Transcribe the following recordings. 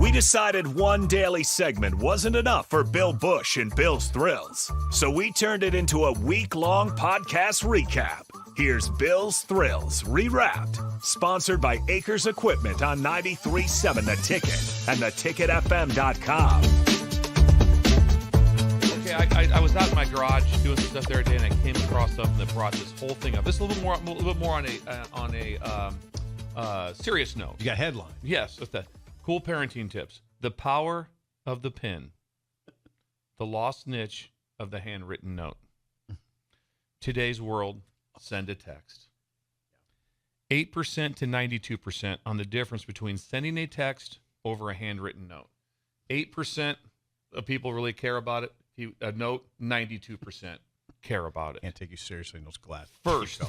We decided one daily segment wasn't enough for Bill Bush and Bill's Thrills, so we turned it into a week-long podcast recap. Here's Bill's Thrills Rewrapped, sponsored by Acres Equipment on 93.7 The Ticket and theticketfm.com. I was out in my garage doing some stuff the other day, and I came across something that brought this whole thing up. This is a little bit more on a serious note. You got headline. Yes, that's that. Cool parenting tips. The power of the pen. The lost niche of the handwritten note. Today's world, send a text. 8% to 92% on the difference between sending a text over a handwritten note. 8% of people really care about it. A note, 92% care about it. Can't take you seriously in those glasses. First,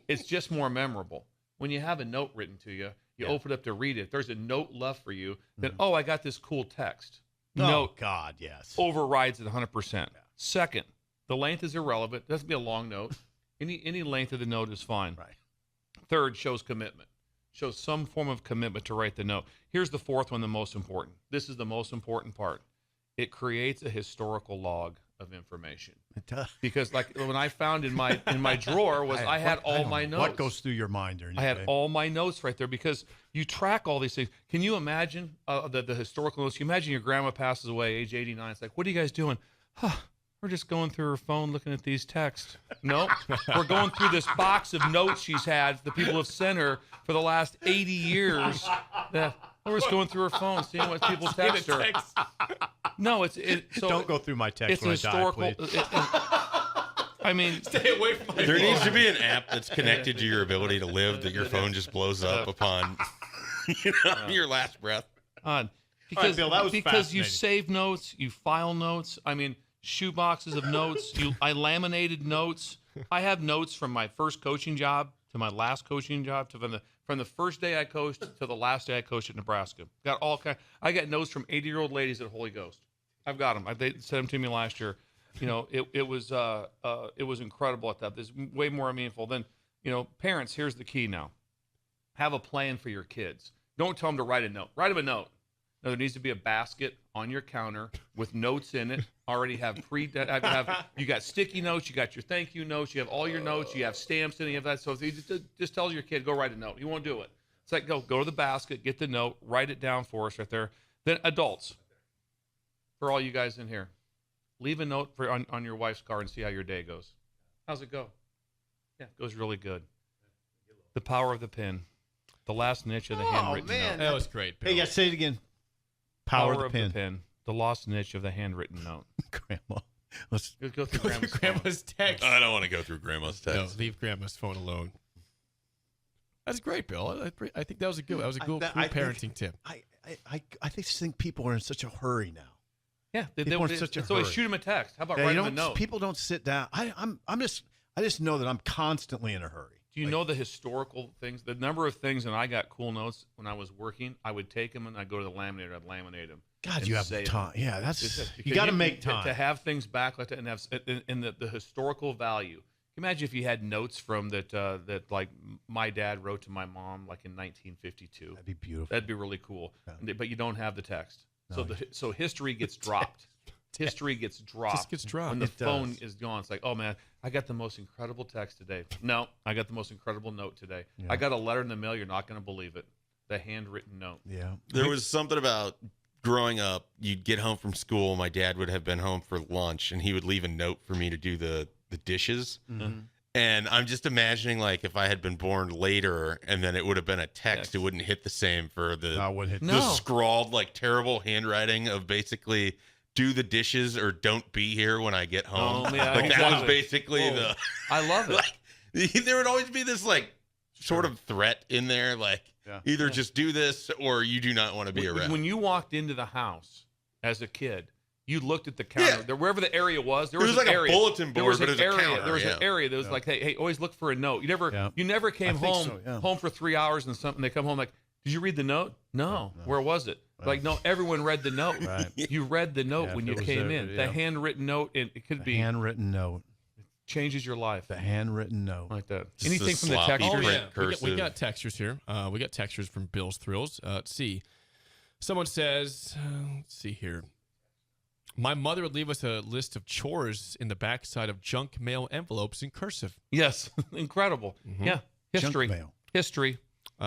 it's just more memorable. When you have a note written to you, you open it up to read it. If there's a note left for you, then, I got this cool text. Note, God, yes. overrides it 100%. Yeah. Second, the length is irrelevant. It doesn't be a long note. Any length of the note is fine. Right. Third, shows commitment. Shows some form of commitment to write the note. Here's the fourth one, the most important. This is the most important part. It creates a historical log of information. It does. Because like when I found in my drawer was I had all my notes. What goes through your mind during I had all my notes right there because you track all these things. Can you imagine the historical notes? You imagine your grandma passes away, age 89. It's like, what are you guys doing? We're just going through her phone looking at these texts. No, we're going through this box of notes she's had. The people have sent her for the last 80 years. We're just going through her phone, seeing what people text her. No, so don't go through my text it's when historical. I die, please. I mean, stay away from my phone. Needs to be an app that's connected to your ability to live that your phone just blows up upon your last breath. Because, Bill, that was because you save notes, you file notes. I mean, shoe boxes of notes. I laminated notes. I have notes from my first coaching job to my last coaching job to from the first day I coached to the last day I coached at Nebraska. Got all kind. I got notes from 80-year-old ladies at Holy Ghost. I've got them. They sent them to me last year. It was incredible at that. It's way more meaningful than parents. Here's the key now. Have a plan for your kids. Don't tell them to write a note. Write them a note. No, there needs to be a basket on your counter with notes in it. Already have you got sticky notes, you got your thank you notes, you have all your notes, you have stamps in it, you have that. So if you just tell your kid, go write a note. He won't do it. It's like go to the basket, get the note, write it down for us right there. Then adults, for all you guys in here, leave a note on your wife's car and see how your day goes. How's it go? Yeah, it goes really good. The power of the pen. The last niche of the handwritten note. That was great, Bill. Hey, say it again. Power of the pen. The lost niche of the handwritten note. Grandma. Let's go through Grandma's text. I don't want to go through Grandma's text. No, leave Grandma's phone alone. That's great, Bill. I think that was a good cool parenting tip. I just think people are in such a hurry now. Yeah, people are in such a hurry. So shoot them a text. How about write them a note? People don't sit down. I just know that I'm constantly in a hurry. Do you know the historical things? The number of things, and I got cool notes when I was working. I would take them and I'd go to the laminator. I'd laminate them. God, you have time. Yeah, that's you got to make time to have things back like that and have in the historical value. Can you imagine if you had notes from that like my dad wrote to my mom like in 1952? That'd be beautiful. That'd be really cool. Yeah. But you don't have the text, no, so history gets dropped. History gets dropped. Just gets dropped. When the phone is gone, it's like, oh man, I got the most incredible text today. No, I got the most incredible note today. Yeah. I got a letter in the mail. You're not going to believe it. The handwritten note. Yeah. There was something about growing up. You'd get home from school. My dad would have been home for lunch, and he would leave a note for me to do the dishes. Mm-hmm. And I'm just imagining, like, if I had been born later and then it would have been a text, it wouldn't hit the same for the scrawled, like, terrible handwriting of basically do the dishes or don't be here when I get home. Oh, yeah, like, that was basically I love it. Like, there would always be this, like, sort of threat in there, like, either just do this or you do not want to be around. When you walked into the house as a kid, you looked at the counter. There, wherever the area was, there was like a bulletin board, but it was a counter. There was an area that was like, hey, always look for a note. You never came home for 3 hours and something. They come home like, did you read the note? No. Where was it? Like, no, everyone read the note. Right. You read the note when you came in. The handwritten note, it could be handwritten note. Changes your life. The handwritten note. Like that. Just anything from the textures? Oh, yeah. We got textures here. We got textures from Bill's Thrills. Let's see. Someone says, let's see here. My mother would leave us a list of chores in the backside of junk mail envelopes in cursive. Yes, incredible. Yeah, history. Junk mail. History.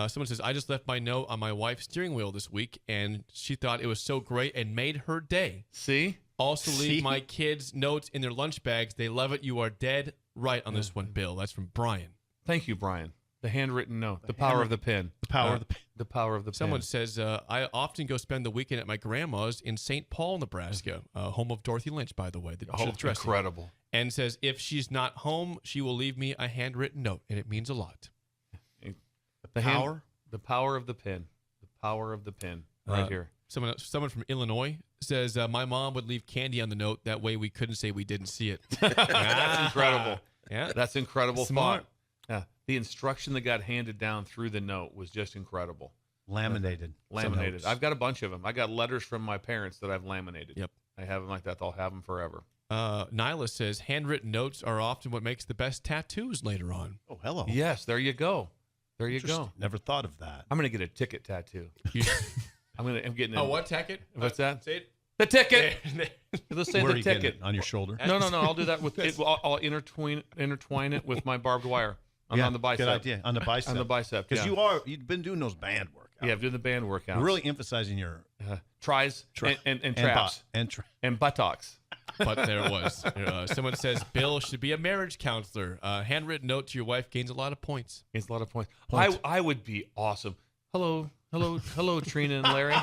Someone says, I just left my note on my wife's steering wheel this week, and she thought it was so great and made her day. See? Also leave See? my kids notes in their lunch bags. They love it. You are dead right on this one, Bill. That's from Brian. Thank you, Brian. The handwritten note. The power of the pen. The power of the The power of the Someone pen. says, I often go spend the weekend at my grandma's in St. Paul, Nebraska, home of Dorothy Lynch, by the way. The Oh, dressing. incredible. And says, if she's not home, she will leave me a handwritten note, and it means a lot. The power? The power of the pen. The power of the pen. Right here. Someone from Illinois says, my mom would leave candy on the note. That way we couldn't say we didn't see it. That's incredible. Yeah. That's incredible Smart. thought. Yeah. The instruction that got handed down through the note was just incredible. laminated. Laminated. notes. I've got a bunch of them. I got letters from my parents that I've laminated. Yep. I have them like that. I'll have them forever. Nyla says, handwritten notes are often what makes the best tattoos later on. Oh, hello. Yes, there you go. There you Interesting. go. Never thought of that. I'm gonna get a ticket tattoo. I'm getting. tacket? What's that? Say it. The ticket. Let's say Where are the you getting ticket. it? On your shoulder? No. I'll do that with it. I'll intertwine it with my barbed wire on the bicep. Good idea. On the bicep. On the bicep. Because yeah. you've been doing those band workouts. Yeah, I'm doing the band workouts. You're really emphasizing your tries and traps and buttocks. But there it was. Someone says, Bill should be a marriage counselor. Handwritten note to your wife gains a lot of points. It's a lot of points. I would be awesome. Hello, Trina and Larry.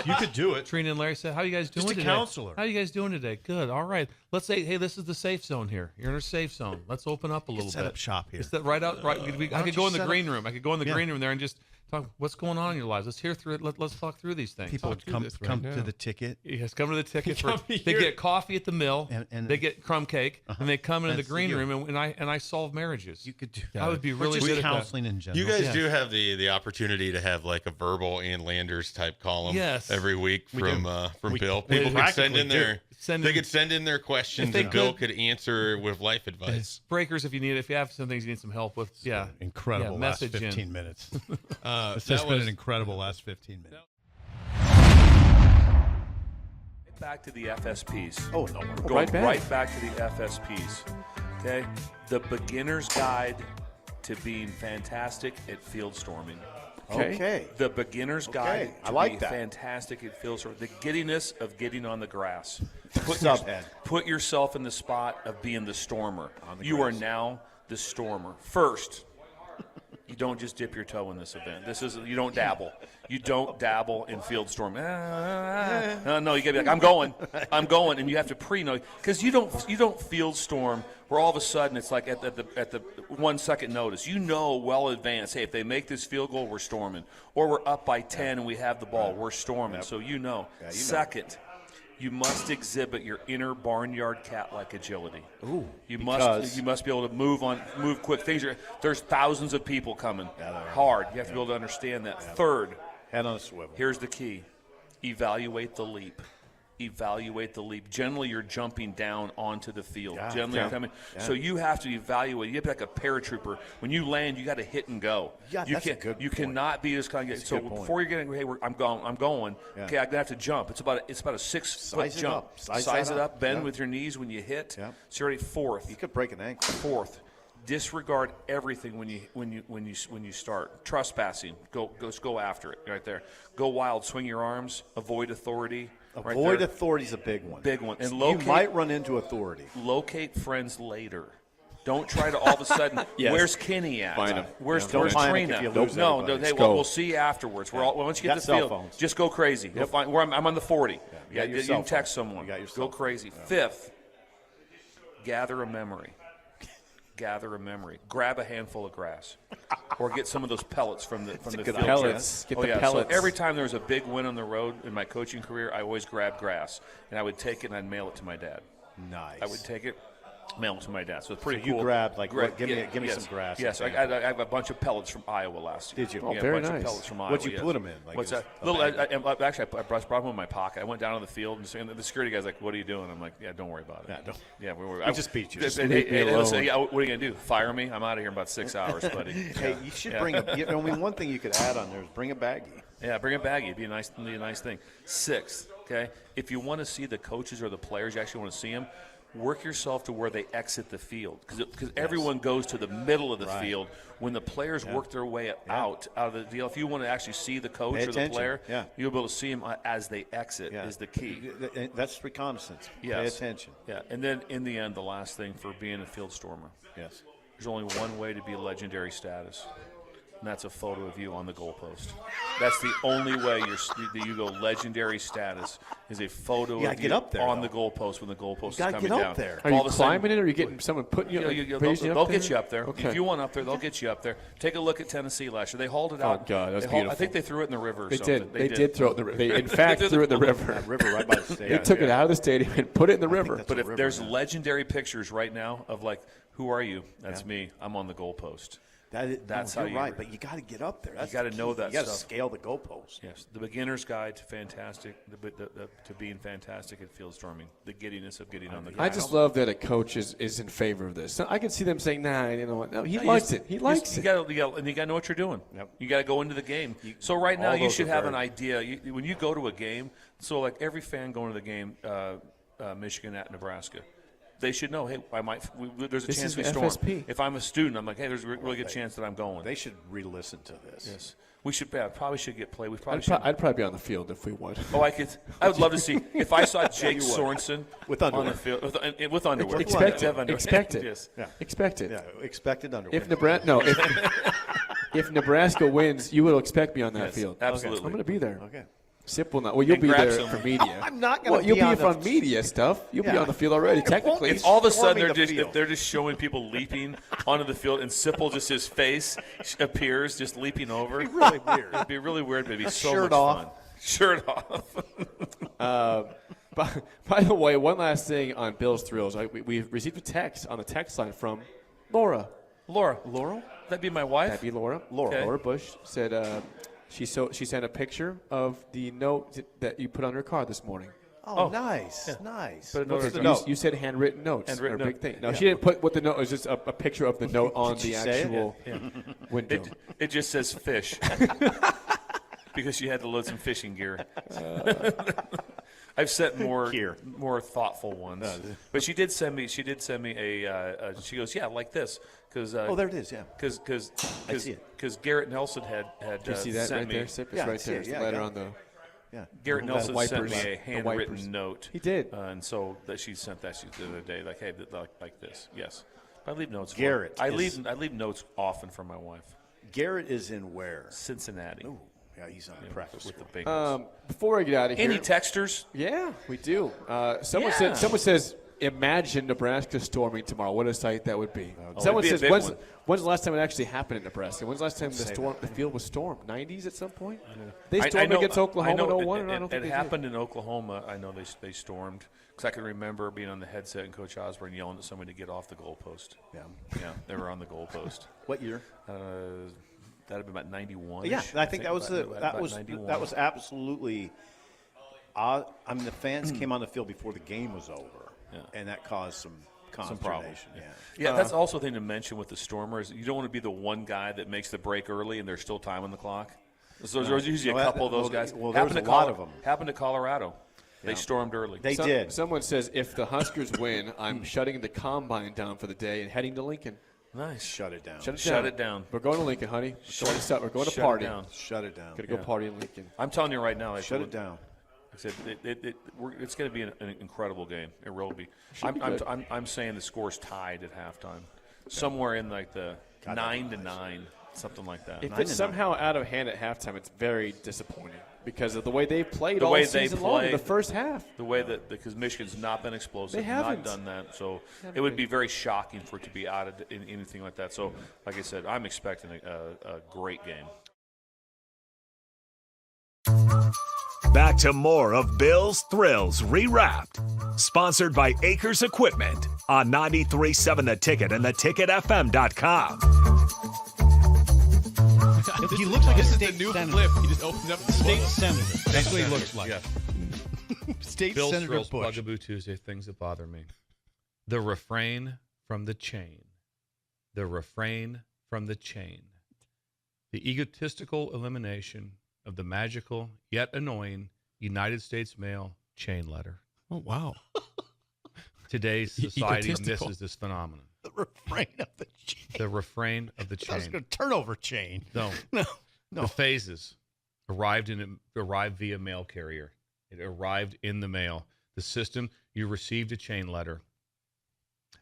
You could do it. Trina and Larry said, "How you guys doing Just a today?" counselor. How you guys doing today? Good. All right. Let's say, hey, this is the safe zone here. You're in a safe zone. Let's open up a little Set bit. up shop here. Is that right out? Right. I don't could go you in the set green room. I could go in the Yeah. green room there and just talk. What's going on in your lives? Let's hear through it. Let's talk through these things. People Talk would through come this right come now. to the ticket. Yes, come to the ticket for. Come They here. get coffee at the mill. And- they get crumb cake, and they come into the That's green you. room, and I solve marriages. You could do I would be Or really just good at that. counseling in general. You guys Yeah. do have the opportunity to have like a verbal Ann Landers type column Yes. every week We from We- Bill. we People could send practically in do. their Send they in- could send in their questions If they and Bill could- could answer with life advice. Breakers, if you have some things you need some help with, yeah, Incredible Yeah, last message in. 15 minutes. That It's just been was- an incredible last 15 minutes. Back to the FSPs. Oh, no. We're going right back to the FSPs. Okay? The beginner's guide to being fantastic at field storming. Okay. The beginner's guide I to like being that. fantastic at field storming. The giddiness of getting on the grass. Subhead. Put yourself in the spot of being the stormer. On the You grass. are now the stormer. First, you don't just dip your toe in this event. You don't dabble. You don't dabble in field storming. No, you gotta be like, I'm going, and you have to pre-know because you don't field storm where all of a sudden it's like at the 1 second notice. You know well advanced. Hey, if they make this field goal, we're storming, or we're up by 10 and we have the ball, we're storming. So you know. Second, you must exhibit your inner barnyard cat-like agility. Ooh, You because- must be able to move quick. There's thousands of people coming. Hard. You have to be able to understand that. Third, Head on a swivel. here's the key: evaluate the leap. Generally, you're jumping down onto the field. Yeah, Generally, yeah, you're coming. yeah. So you have to evaluate. You have to be like a paratrooper. When you land, you got to hit and go. Yeah, you that's a can't. good You point. cannot be just kind of. That's a So good point. before you're getting, hey, I'm going. Yeah. Okay, I'm gonna have to jump. It's about a 6-foot Size it jump. up. Size Size that it up. up. Bend Yeah. with your knees when you hit. Yeah. So you're already fourth. You could break an ankle. Fourth, disregard everything when you start. Trespassing, go after it right there. Go wild, swing your arms, avoid authority. right Avoid there. authority's a big one. Big one. And you locate might run into authority. locate friends later. Don't try to all of a sudden. Yes. Where's Kenny at? Find him. Where's Don't panic Trina? if you lose no, anybody. hey, Just we'll go. see you afterwards. Once you Got get the cell field, phones. just go crazy. You'll find where I'm on the 40. You Yeah, got your you cell can text phone. someone. You got your Go cell phone. crazy. Yeah. Fifth, gather a memory. Gather a memory. Grab a handful of grass, or get some of those pellets from the a field. good trip. pellets. Get Oh, the yeah. pellets. So every time there was a big win on the road in my coaching career, I always grabbed grass, and I would take it and I'd mail it to my dad. Nice. I would take it, mail it to my dad. So it's pretty So you cool. grabbed, like, what, give me yes. some grass Yes, I example. have a bunch of pellets from Iowa last year. Did you? Oh, Yeah, very a bunch nice. of pellets from Iowa. What'd you yes. put 'em in? Like What's just that? a Little. bag? Actually, I brought them in my pocket. I went down to the field, and the security guy's like, "What are you doing?" I'm like, "Yeah, don't worry about it." Yeah, don't- Yeah, we just beat you. Just Just leave me listen, alone. yeah, what are you gonna do? Fire me? I'm out of here in about 6 hours, buddy. Hey, you should Yeah. bring one thing you could add on there is bring a baggie. Yeah, bring a baggie. It'd be a nice thing. 6th, okay? If you want to see the coaches or the players, you actually want to see them, work yourself to where they exit the field. Because everyone goes to the middle of the field. When the players work their way out of the deal, if you want to actually see the coach or the player, you'll be able to see them as they exit is the key. That's reconnaissance. Yes. Pay attention. Yeah, and then in the end, the last thing for being a field stormer. Yes. There's only one way to be legendary status, and that's a photo of you on the goalpost. That's the only way you go legendary status is a photo of you up there, on the goalpost when the goalpost is coming get down. up there. Are you climbing it, or are you getting someone putting you? They'll get you up there. Okay. If you want up there, they'll get you up there. Take a look at Tennessee last year. They hauled it out. Oh God, that's I beautiful. think they threw it in the river. Or They something. did. They did throw it in the river. They, in fact, threw it in the river. That river right by the stadium. They took it out of the stadium and put it in the river. that's But a if river there's now. legendary pictures right now of like, who are you? That's me. I'm on the goalpost. That's how you're you- right, but you got to get up there. That's gotta the know key. that You got to stuff. scale the goalpost. Yes, the beginner's guide to fantastic, to being fantastic at field storming, the giddiness of getting on the ground. I just love that a coach is in favor of this. So I can see them saying, "Nah, you know what? No, he likes it. He likes You it." got to know what you're doing. Yep. You got to go into the game. So right now, all you those should are have very- an idea. When you go to a game, so like every fan going to the game, Michigan at Nebraska, they should know, hey, there's a This chance is we storm. FSP. If I'm a student, I'm like, hey, there's a really good chance that I'm going. They should re-listen to this. Yes, we should. Probably should get play. We probably I'd, should. I'd probably be on the field if we won. Oh, I would love to see if I saw Jake Sorensen With on underwear. the field with underwear. Expect Have it. underwear. Expect it. Yes. Yeah. Expect it. Yeah, expected underwear. If Nebraska wins, you will expect me on that Yes, field. absolutely. I'm going to be there. Okay. Sip will not. Well, you'll And be grab there some. for media. I'm not gonna Well, you'll be be on from the- media stuff. You'll be Yeah. on the field already. Technically, If all of a sudden storming the field. they're just showing people leaping onto the field, and Sipple just his face appears just leaping over. It'd be really weird. It'd be really weird, but it'd be so Shirt much off. fun. Shirt off. by the way, one last thing on Bill's Thrills. We received a text on the text line from Laura. Laurel? That'd be my wife. That'd be Laura. Okay. Laura Bush said she sent a picture of the note that you put on her car this morning. Oh, nice. Nice. Put a note What's on the her- note? You said handwritten notes. Handwritten are a big note. thing. No, she didn't put what the note was. Just a picture of the note on she the say it? actual window. It just says fish because she had to load some fishing gear. I've sent more thoughtful ones, but she did send me a. She goes, yeah, like this, because Oh, there it is, yeah. I see it. Because Garrett Nelson had Do you see that sent right me. there? Sip? It's Yeah, I right see there. it. It's Yeah, the letter I got on the. Yeah. Garrett Nelson The sent me wipers. a The handwritten wipers. note. He did. And so that she sent that the other day, like, hey, like this. Yes, I leave notes. for Garrett her. I is- leave notes often for my wife. Garrett is in where? Cincinnati Ooh, yeah, he's on the practice with the squad. Bengals. Before I get out of here, Any texters? yeah, we do. Someone Yeah. says, imagine Nebraska storming tomorrow. What a sight that would be. Someone it'd be a says, big when's, one. when's the last time it actually happened in Nebraska? When's the last time the field was stormed? 90s at some point? They stormed against Oklahoma in 01, and I don't think it they happened in Oklahoma. I know they stormed because I can remember being on the headset and Coach Osborne yelling at somebody to get off the goalpost. Yeah. Yeah, they were on the goalpost. What year? That'd have been about 91. Yeah, I think that was about 91. that was absolutely. I mean, the fans came on the field before the game was over, and that caused some problems. consternation. Yeah, that's also a thing to mention with the Stormers. You don't want to be the one guy that makes the break early and there's still time on the clock. So there's usually Well, a couple of those well, guys. well, there was Happened a to lot of them. Happened to Colorado. They stormed early. They did. Someone says, if the Huskers win, I'm shutting the combine down for the day and heading to Lincoln. Nice. Shut it down. Shut it down. We're going to Lincoln, honey. We're going to Shut it party. down. Shut it down. Going to go party in Lincoln. I'm telling you right now. Shut it down. I said it's going to be an incredible game. It will be. be good. I'm saying the score's tied at halftime, somewhere in like the 9-9, something like that. If it's somehow out of hand at halftime, it's very disappointing because of the way they played The all way they season long in play. the first half. The way that because Michigan's not been explosive, They haven't. not done that, so it would be very shocking for it to be out of in anything like that. So, like I said, I'm expecting a great game. Back to more of Bill's Thrills Rewrapped. Sponsored by Acres Equipment on 93.7 The Ticket and theticketfm.com. He looks like This a is the state new senator. flip. He just opened up the State senator. That's what he looks like. Yeah. State Bill Senator Strills, Bush. Bugaboo Tuesday, things that bother me. The refrain from the chain. The refrain from the chain. The egotistical elimination of the magical yet annoying United States mail chain letter. Oh, wow. Today's society Egotistical. misses this phenomenon. The refrain of the chain. The refrain of the I was chain. going to turnover chain. No. No. No. The phases arrived via mail carrier. It arrived in the mail. The system, you received a chain letter,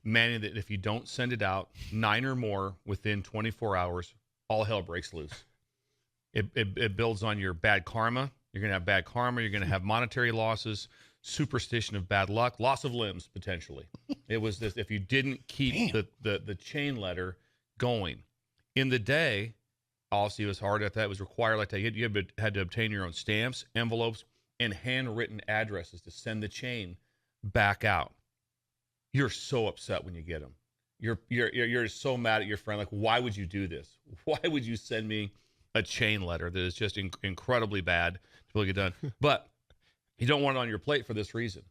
manning that if you don't send it out 9 or more within 24 hours, all hell breaks loose. It builds on your bad karma. You're going to have bad karma. You're going to have monetary losses, superstition of bad luck, loss of limbs potentially. It was this: if you didn't keep the chain letter going in the day, obviously it was hard at that. It was required like that. You had to obtain your own stamps, envelopes, and handwritten addresses to send the chain back out. You're so upset when you get them. You're so mad at your friend. Like, why would you do this? Why would you send me a chain letter that is just incredibly bad to really get done? But you don't want it on your plate for this reason.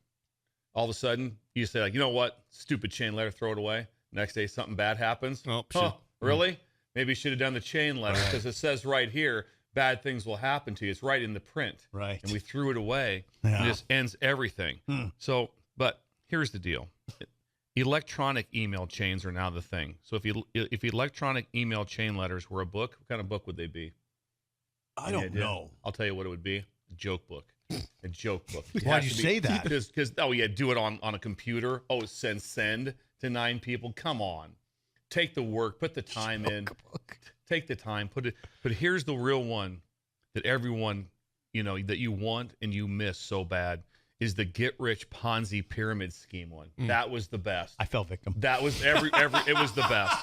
All of a sudden, you say, like, you know what? Stupid chain letter, throw it away. Next day, something bad happens. Oh, huh, shit. really? Maybe you should have done the chain letter because it says right here, bad things will happen to you. It's right in the print. Right. And we threw it away. Yeah. And this ends everything. So, but here's the deal. Electronic email chains are now the thing. So if electronic email chain letters were a book, what kind of book would they be? I don't know. I'll tell you what it would be. A joke book. A joke book. Why'd you say that? Because do it on a computer. Oh, send to 9 people. Come on. Take the work, put the time in. Take the time, put it. But here's the real one that everyone, that you want and you miss so bad is the get rich Ponzi pyramid scheme one. That was the best. I fell victim. That was every it was the best.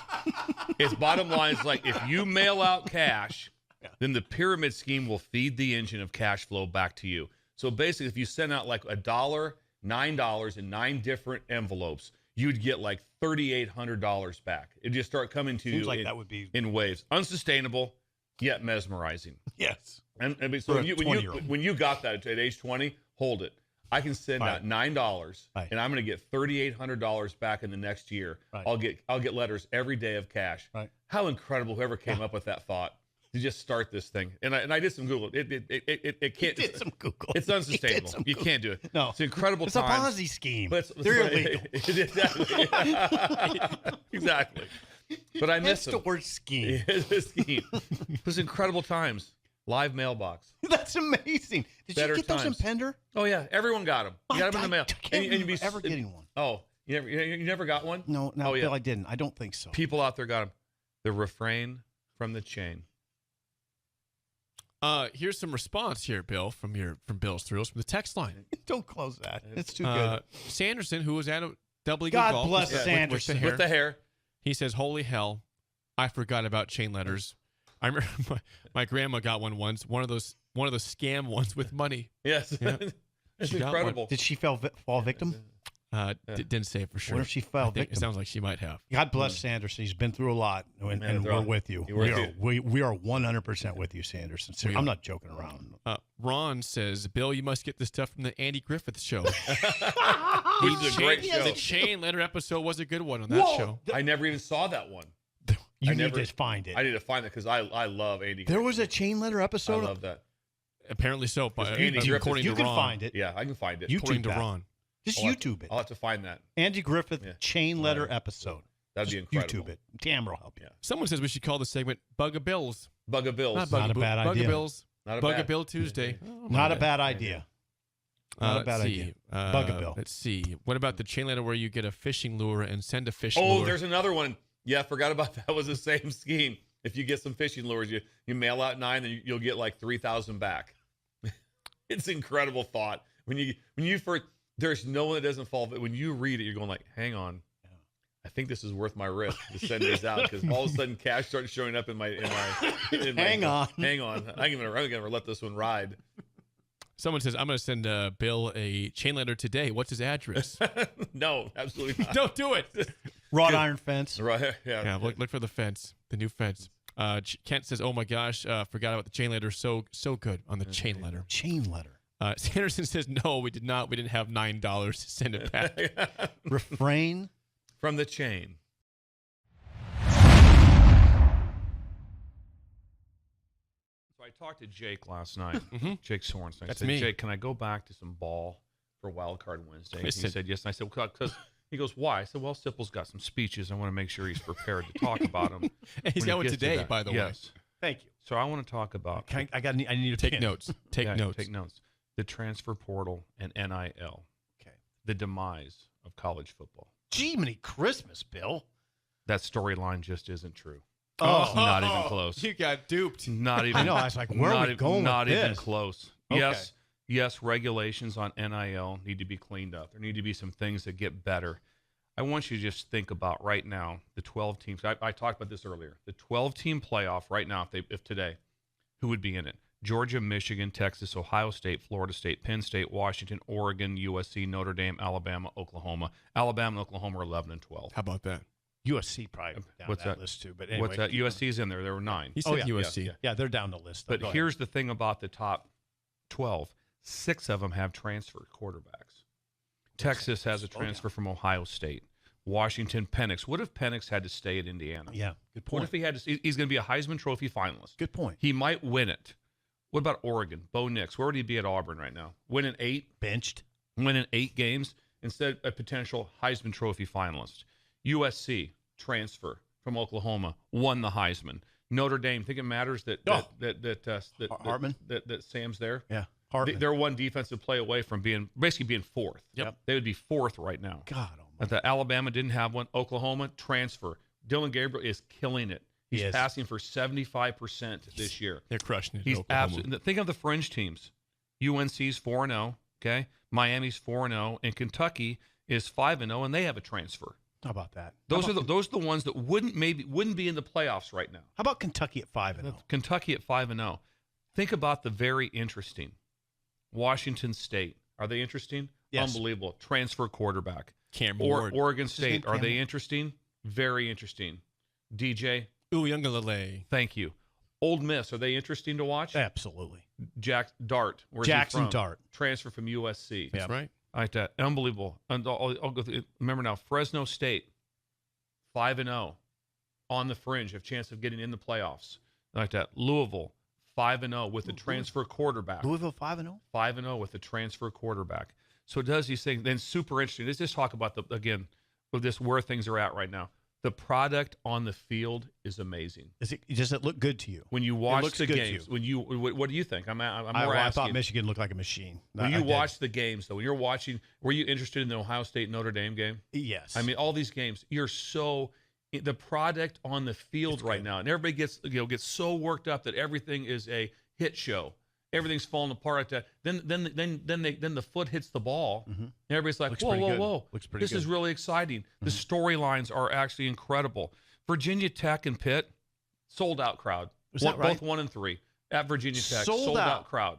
Its bottom line is like, if you mail out cash, then the pyramid scheme will feed the engine of cash flow back to you. So basically, if you send out like $9 in 9 different envelopes, you'd get like $3,800 back. It'd just start coming to Seems you like that would be in waves. Unsustainable, yet mesmerizing. yes. And I mean, so For a 20-year-old. when you got that at age 20, hold it. I can send out $9, Right. and I'm going to get $3,800 back in the next year. Right. I'll get letters every day of cash. Right. How incredible! Whoever came up with that thought to just start this thing. And I did some Google. It can't. Did some Google. It's unsustainable. You can't do it. No. It's incredible. It's times. a Ponzi scheme. But They're illegal. Exactly. But I miss That's the them. word scheme. It's a scheme. It was incredible times. Live mailbox. That's amazing. Did Better you get those in times. Pender? Oh yeah, everyone got them. You got them in the mail. I can't you'd remember ever getting one. Oh, you never got one? No, Oh, yeah. Bill, I didn't. I don't think so. People out there got them. The refrain from the chain. Here's some response here, Bill, from Bill's Thrills from the text line. Don't close that. It's too good. Sanderson, who was at a double eagle God golf bless with Sanderson. With the hair. he says, "Holy hell, I forgot about chain letters. I remember my grandma got one once. One of those scam ones with money. Yes. Yeah. It's She got incredible. Did she fall victim? Didn't say for sure. What if she I fell think victim? It sounds like she might have. God bless Sanderson. He's been through a lot, and through we're a- with you. He worked We are 100% with you, Sanderson. We I'm are. not joking around. Ron says, "Bill, you must get the stuff from the Andy Griffith show." Which is a great show. The chain letter episode was a good one on that show. I never even saw that one. You I need never- to find it. I need to find it because I love Andy. There was a chain letter I episode. love that. Apparently so. But Andy Griffith- according You to can Ron, find it. Yeah, I can find it. according YouTube to that. Ron. Just I'll have- YouTube it. I'll have to find that. Andy Griffith Yeah. chain letter Right. episode. That'd be Just incredible. YouTube it. Tamara will help you. Yeah. Someone says we should call the segment "Bug-a-Bills." Bug-a-bills. Not a bad idea. Bug-a-Bills. Not a Bug-a-Bill Tuesday. Oh, my Not a bad. bad idea. Not a bad let's idea. see. Bug-a-bill. Let's see. What about the chain letter where you get a fishing lure and send a fishing Oh, lure? there's another one. Yeah, I forgot about that. Was the same scheme. If you get some fishing lures, you mail out 9, then you'll get like 3,000 back. It's incredible thought. When you first, there's no one that doesn't fall. But when you read it, you're going like, hang on. I think this is worth my risk to send this out because all of a sudden cash starts showing up in my. Hang on. Hang on. I'm gonna let this one ride. Someone says, "I'm going to send Bill a chain letter today. What's his address?" No, absolutely not. Don't do it. Wrought iron fence. Right? Yeah. Yeah, look for the fence, the new fence. Kent says, "Oh my gosh, forgot about the chain letter. So good on the chain letter." Chain letter. Sanderson says, "No, we did not. We didn't have $9 to send it back." Refrain. From the chain. So I I talked to Jake last night. Jake Sorensen. I That's said, me. Jake, can I go back to some ball for Wild Card Wednesday? And he Listen. said yes. And I said, because he goes, why? I said, well, Sipple's got some speeches. I want to make sure he's prepared to talk about them. And he's when got it one gets to today, that. by the way. Yes. Thank you. So I want to talk about I need to Take pin. notes. Take yeah, notes. Take notes. The transfer portal and NIL. Okay. The demise of college football. Gee, many Christmas, Bill. That storyline just isn't true. Oh. Not even close. You got duped. Not even. I know. I was like, where are we going Not with even this? close. Okay. Yes, regulations on NIL need to be cleaned up. There need to be some things that get better. I want you to just think about right now the 12 teams. I talked about this earlier. The 12-team playoff right now, if today, who would be in it? Georgia, Michigan, Texas, Ohio State, Florida State, Penn State, Washington, Oregon, USC, Notre Dame, Alabama, Oklahoma. Alabama and Oklahoma are 11 and 12. How about that? USC probably down What's that that? list too. But anyway, What's that? USC's in there. There were 9. He said yeah, USC. Yeah, they're down the list. Though. But Go ahead. here's the thing about the top 12. 6 of them have transfer quarterbacks. Texas has a transfer from Ohio State. Washington, Penix. What if Penix had to stay at Indiana? Yeah, good What point. if he had to? He's going to be a Heisman Trophy finalist. Good point. He might win it. What about Oregon? Bo Nix. Where would he be at Auburn right now? Winning 8 Benched. games instead a potential Heisman Trophy finalist. USC transfer from Oklahoma won the Heisman. Notre Dame. Think it matters that Hartman? that Sam's there. Yeah, Hartman. They're one defensive play away from being 4th. Yep. They would be 4th right now. God almighty. But Alabama didn't have one. Oklahoma transfer. Dylan Gabriel is killing it. He's He is. passing for 75% this year. They're crushing it. He's Oklahoma. absolutely. Think of the fringe teams. UNC's 4-0. Okay, Miami's 4-0, and Kentucky is 5-0, and they have a transfer. How about that? Those are the ones that wouldn't be in the playoffs right now. How about Kentucky at 5-0? Kentucky at 5-0. Think about the very interesting Washington State. Are they interesting? Yes. Unbelievable. Transfer quarterback. Cam Or Ward. Oregon his name? State. Are they Cam? interesting? Very interesting. DJ, Uiagalelei. thank you. Old Miss. Are they interesting to watch? Absolutely. Jack Dart. Where's he Jackson from? Dart. Transfer from USC. That's right. Like that. Unbelievable. And I'll go through. Remember now, Fresno State, 5-0 on the fringe, have chance of getting in the playoffs. Like that. Louisville, 5-0 with a transfer quarterback. Louisville 5-0. 5-0 with a transfer quarterback. So it does these things. Then super interesting. Let's just talk about with this where things are at right now. The product on the field is amazing. Does it look good to you? When you watch looks the good to games, you. what do you think? I'm more I asking. thought Michigan looked like a machine. When I you did. watch the games, though, when you're watching, were you interested in the Ohio State Notre Dame game? Yes. I mean, all these games, the product on the field right now, and everybody gets so worked up that everything is a hit show. Everything's falling apart at that. Then the foot hits the ball, and everybody's like, Looks whoa, pretty whoa, good. whoa! Looks pretty This is good. really exciting. The storylines are actually incredible. Virginia Tech and Pitt, sold out crowd. Was that right? Both 1 and 3 at Virginia Tech, Sold out. crowd.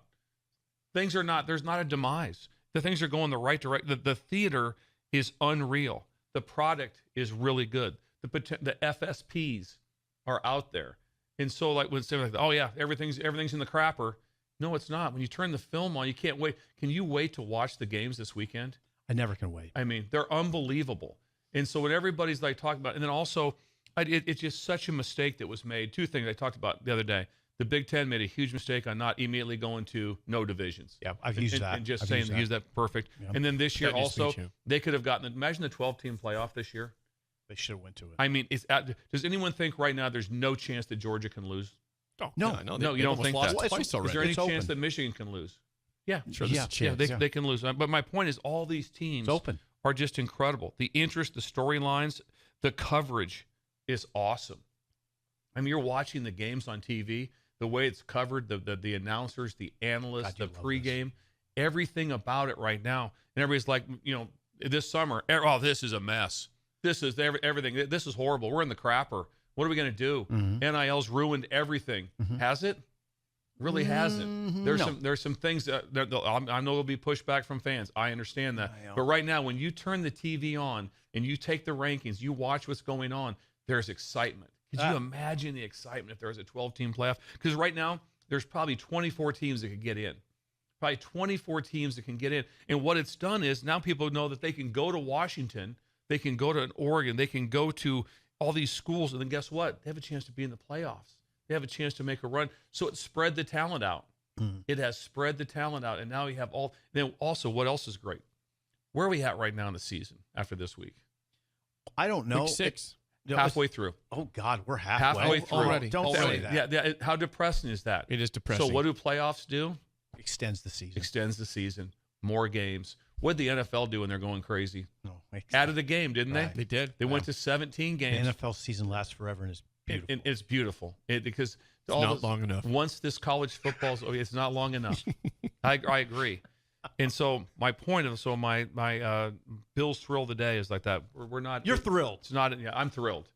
There's not a demise. The things are going the right direction. The theater is unreal. The product is really good. The FSPs are out there, and so like when say like, oh yeah, everything's in the crapper. No, it's not. When you turn the film on, you can't wait. Can you wait to watch the games this weekend? I never can wait. I mean, they're unbelievable. And so when everybody's like talking about, and then also, it's just such a mistake that was made. 2 things I talked about the other day. The Big Ten made a huge mistake on not immediately going to no divisions. Yeah, I've used that. And just I've saying, use that perfect. Yeah. And then this year That needs to be also, true. they could have gotten, imagine the 12-team playoff this year. They should have went to it. I mean, does anyone think right now there's no chance that Georgia can lose? Oh, No. no, No, you don't think lost that. twice It's- already. Is there any It's chance open. that Michigan can lose? Yeah. Sure, there's a chance. Yeah, they can lose. But my point is, all these teams It's open. are just incredible. The interest, the storylines, the coverage is awesome. I mean, you're watching the games on TV, the way it's covered, the announcers, the analysts, God, you the love pregame, everything about it right now. And everybody's like, this summer, oh, this is a mess. This is everything. This is horrible. We're in the crapper. What are we going to do? NIL's ruined everything. Has it? Really hasn't. There's some things that I know there'll be pushback from fans. I understand that. But right now, when you turn the TV on and you take the rankings, you watch what's going on, there's excitement. Could you imagine the excitement if there was a 12-team playoff? Because right now, there's probably 24 teams that could get in. Probably 24 teams that can get in. And what it's done is now people know that they can go to Washington, they can go to Oregon, they can go to all these schools, and then guess what? They have a chance to be in the playoffs. they have a chance to make a run. So it spread the talent out. It has spread the talent out, and now you have all. Then also, what else is great? Where are we at right now in the season after this week? I don't know. Week 6. Halfway through. Oh God, we're halfway. Halfway through. Already. Don't say that. Yeah. How depressing is that? It is depressing. So what do playoffs do? Extends the season. Extends the season. More games. What did the NFL do when they're going crazy? No, Added a game, didn't Right. They did. they? They went to 17 games. The NFL season lasts forever and is beautiful. And it's beautiful because It's not long enough. Once this college football's, it's not long enough. I agree. And so my point of my Bill's thrill today is like that. We're not. You're thrilled. It's not. Yeah, I'm thrilled.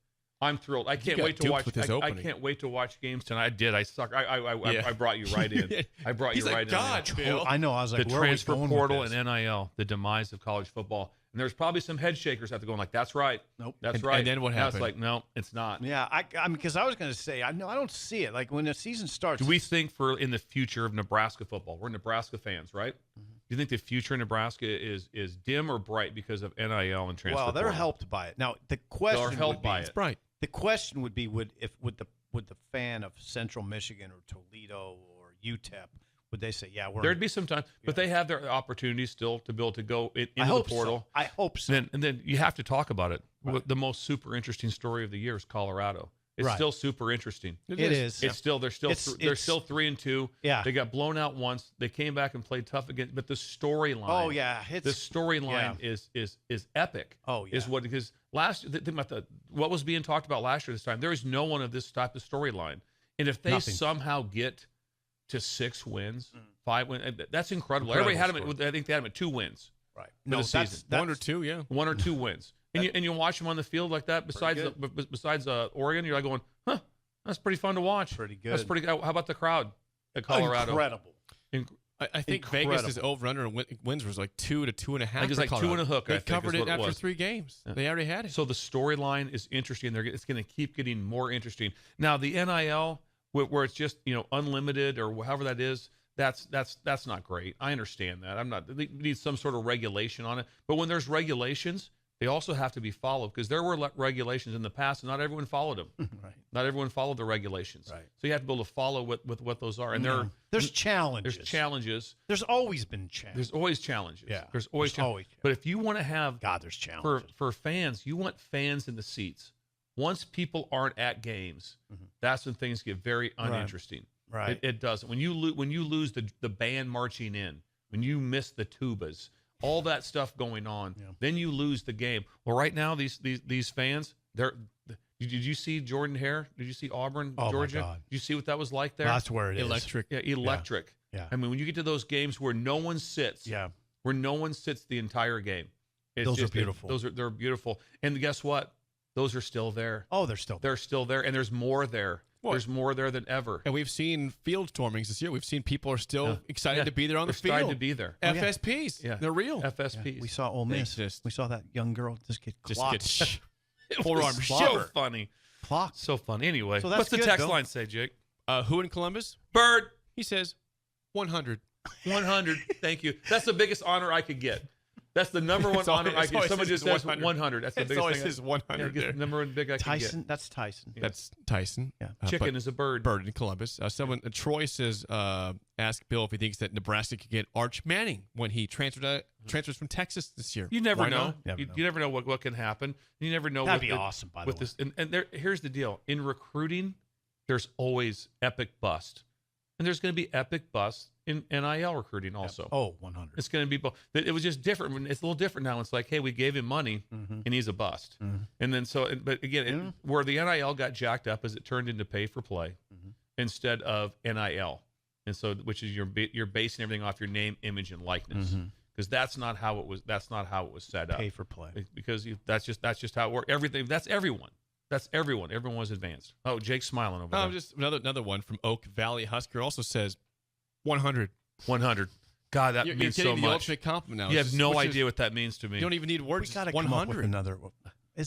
I can't got wait to duped watch. with his I opening. can't wait to watch games tonight. I did. I suck. I Yeah. brought you right in. I brought He's you like, right God, in. Bill. I know. I was like, The where are we transfer going portal with and this? NIL, the demise of college football. And there's probably some head shakers out there going like, "That's right. Nope. That's And- right." and then what Now it's happened? like, no, it's not. Yeah, I mean, because I was going to say, I don't see it. Like when the season starts, Do we think for in the future of Nebraska football? We're Nebraska fans, right? Mm-hmm. Do you think the future of Nebraska is dim or bright because of NIL and transfer? well, they're portal? helped by it. Now the question They're helped would be, by It's it. bright. The question would be, would the fan of Central Michigan or Toledo or UTEP, would they say, yeah, we're There'd be some time, but they have their opportunities still to be able to go into I hope the portal. so. I hope so. And then you have to talk about it. The most super interesting story of the year is Colorado. It's Right. still super interesting. It is. It's still they're still It's- they're it's- still 3-2. Yeah. They got blown out once. They came back and played tough again. But the storyline. Oh yeah, The it's storyline yeah. is epic. Oh, yeah. Is what because think about what was being talked about last year this time. There is no one of this type of storyline. And if they Nothing. somehow get to 6 wins, 5 wins, that's incredible. Incredible Everybody had them. story. I think they had them at 2 wins. right. the season. One or two, yeah. 1 or 2 wins, and you watch them on the field like that. Besides Oregon, you're like going, huh? That's pretty fun to watch. Pretty good. That's pretty. How about the crowd at Colorado? Incredible. I think Incredible. Vegas' over-under wins was like 2 to 2.5. think it's for like 2 Colorado. and a hook, I They think covered is it what it after was. 3 games. They already had it. So the storyline is interesting. It's going to keep getting more interesting. Now the NIL, where it's just unlimited or however that is, that's not great. I understand that. I'm not. They need some sort of regulation on it. But when there's regulations, they also have to be followed because there were regulations in the past, and not everyone followed them. Right. Not everyone followed the regulations. Right. So you have to be able to follow what those are. And There's challenges. there's challenges. There's always been challenges. There's always challenges. Yeah. There's always There's challenges. always But if you want to have God, there's for challenges. for fans, you want fans in the seats. Once people aren't at games, that's when things get very uninteresting. Right. It doesn't. When you lose the band marching in, when you miss the tubas, all that stuff going on, then you lose the game. Well, right now these fans, did you see Jordan Hare? Did you see Auburn, Oh, my Georgia? God. Did you see what that was like there? That's where it is. Electric. Yeah, electric. Yeah. I mean, when you get to those games where no one sits, Yeah. where no one sits the entire game, Those are beautiful. They're beautiful. And guess what? Those are still there. Oh, they're still. They're still there, and there's more there. What? There's more there than ever. And we've seen field stormings this year. We've seen people are still Yeah. excited Yeah. to be there on They're the field. excited to be there. yeah. FSPs. Yeah. They're real. FSPs. We saw Ole They Miss. exist. We saw that young girl just get Just clocked. get It forearm was slobber. so funny. Clocked. So fun. Anyway, So that's what's the good, text Bill. line say, Jake? Who in Columbus? Bird. He says 100. 100. Thank you. That's the biggest honor I could get. That's the number one It's always- honor I it's could. always Someone says just says 100. 100. That's the It's biggest always thing. says 100 Yeah, there. the number one big I can Tyson. That's Tyson. That's Tyson. Yeah. Uh, Chicken but is a bird. Bird in Columbus. Troy says, ask Bill if he thinks that Nebraska could get Arch Manning when he transfers from Texas this year. You never Why know. not? Never You know. never know what can happen. You never know. That'd with be the- awesome, by the with way. this. And here's the deal: in recruiting, there's always epic bust, and there's going to be epic bust in NIL recruiting also. Oh, 100. It's going to be both. It was just different. It's a little different now. It's like, hey, we gave him money, and he's a bust. And then but again, where the NIL got jacked up is it turned into pay for play instead of NIL, and so which is you're basing everything off your name, image, and likeness. Because that's not how it was. That's not how it was set up. Pay for play. Because that's just how it worked. Everything. That's everyone. That's everyone. Everyone was advanced. Oh, Jake's smiling over there. Just another one from Oak Valley Husker also says 100. 100. God, that You're means getting so the much. ultimate compliment now. You have no which is- idea what that means to me. You don't even need We words. got to 100. come up with another.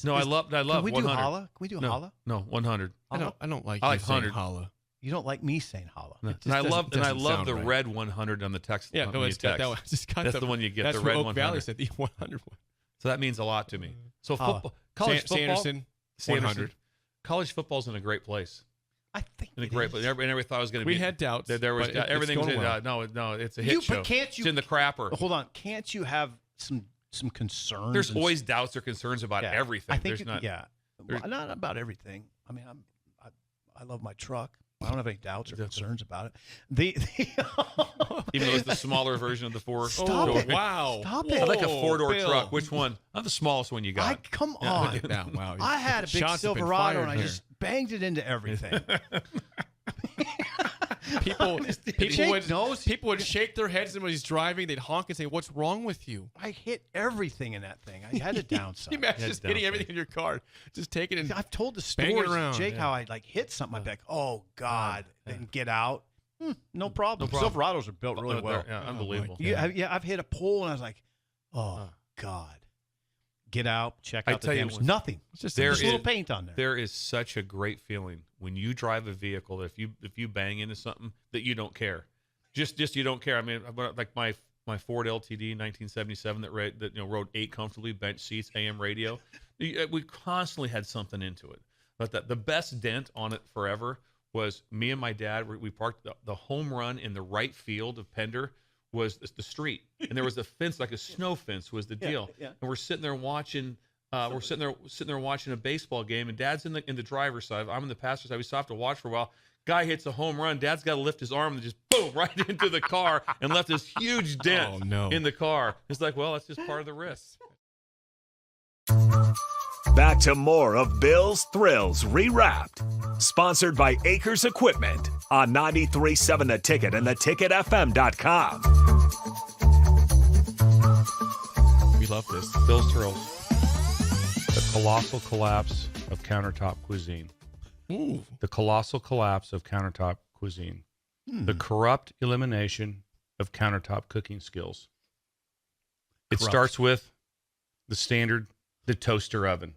No, I love Can we 100. do holla? Can we do No, holla? no, 100. I don't like. I you like saying 100. Holla. You don't like me saying holla. No. just And I doesn't- love sound the right. red 100 on the text. Yeah, when no, you it's got that text. one. Just got That's the one you get, That's the what red Oak 100. Valley said the 100 one. So that means a lot to me. So Holla. football, college football, Sanderson, 100. College football's in a great place. I think in a it great is. place. And everybody thought it was going to be. We had doubts. There was but it's everything was going in, well. no, it's a hit show. But can't you? It's in the crapper. Hold on. Can't you have some concerns? There's and always doubts or concerns about yeah, everything. I think There's not. yeah, there's- well, not about everything. I mean, I love my truck. I don't have any doubts or concerns about it. Even though it's the smaller version of the four. Stop door. it. Wow. Stop I it. like a four-door Bill. truck. Which one? I'm the smallest one you got. Come on. Yeah, wow. I had a big Shots have been Silverado fired and I here. just banged it into everything. People Jake knows. people would shake their heads when he's driving. They'd honk and say, "What's wrong with you?" I hit everything in that thing. I had to downsize. You imagine Yeah, just hitting downside. everything in your car, just taking it. I've told the Bang it stories, around, Jake, yeah. how I like hit something. I'd be like, "Oh God," then get out. No problem. No problem. Silverados are built really well. Yeah, unbelievable. I've hit a pole and I was like, "Oh God." Get out, check I out the tell you, damage. Nothing. It's just There Just a little is- paint on there. There is such a great feeling when you drive a vehicle. If you bang into something that you don't care, just you don't care. I mean, like my Ford LTD 1977 that rode 8 comfortably, bench seats, AM radio. We constantly had something into it. But the best dent on it forever was me and my dad. We parked the home run in the right field of Pender was the street, and there was a fence, like a snow fence was the deal. yeah. And we're sitting there watching. We're sitting there watching a baseball game, and Dad's in the driver's side. I'm in the passenger side. We stopped to watch for a while. Guy hits a home run. Dad's got to lift his arm and just boom right into the car and left this huge dent Oh, no. in the car. It's like, well, that's just part of the risk. Back to more of Bill's Thrills Rewrapped. Sponsored by Acres Equipment on 93.7 The Ticket and theticketfm.com. We love this. Bill's Thrills. The colossal collapse of countertop cuisine. Ooh. The colossal collapse of countertop cuisine. The corrupt elimination of countertop cooking skills. It Corrupt. starts with the standard, the toaster oven.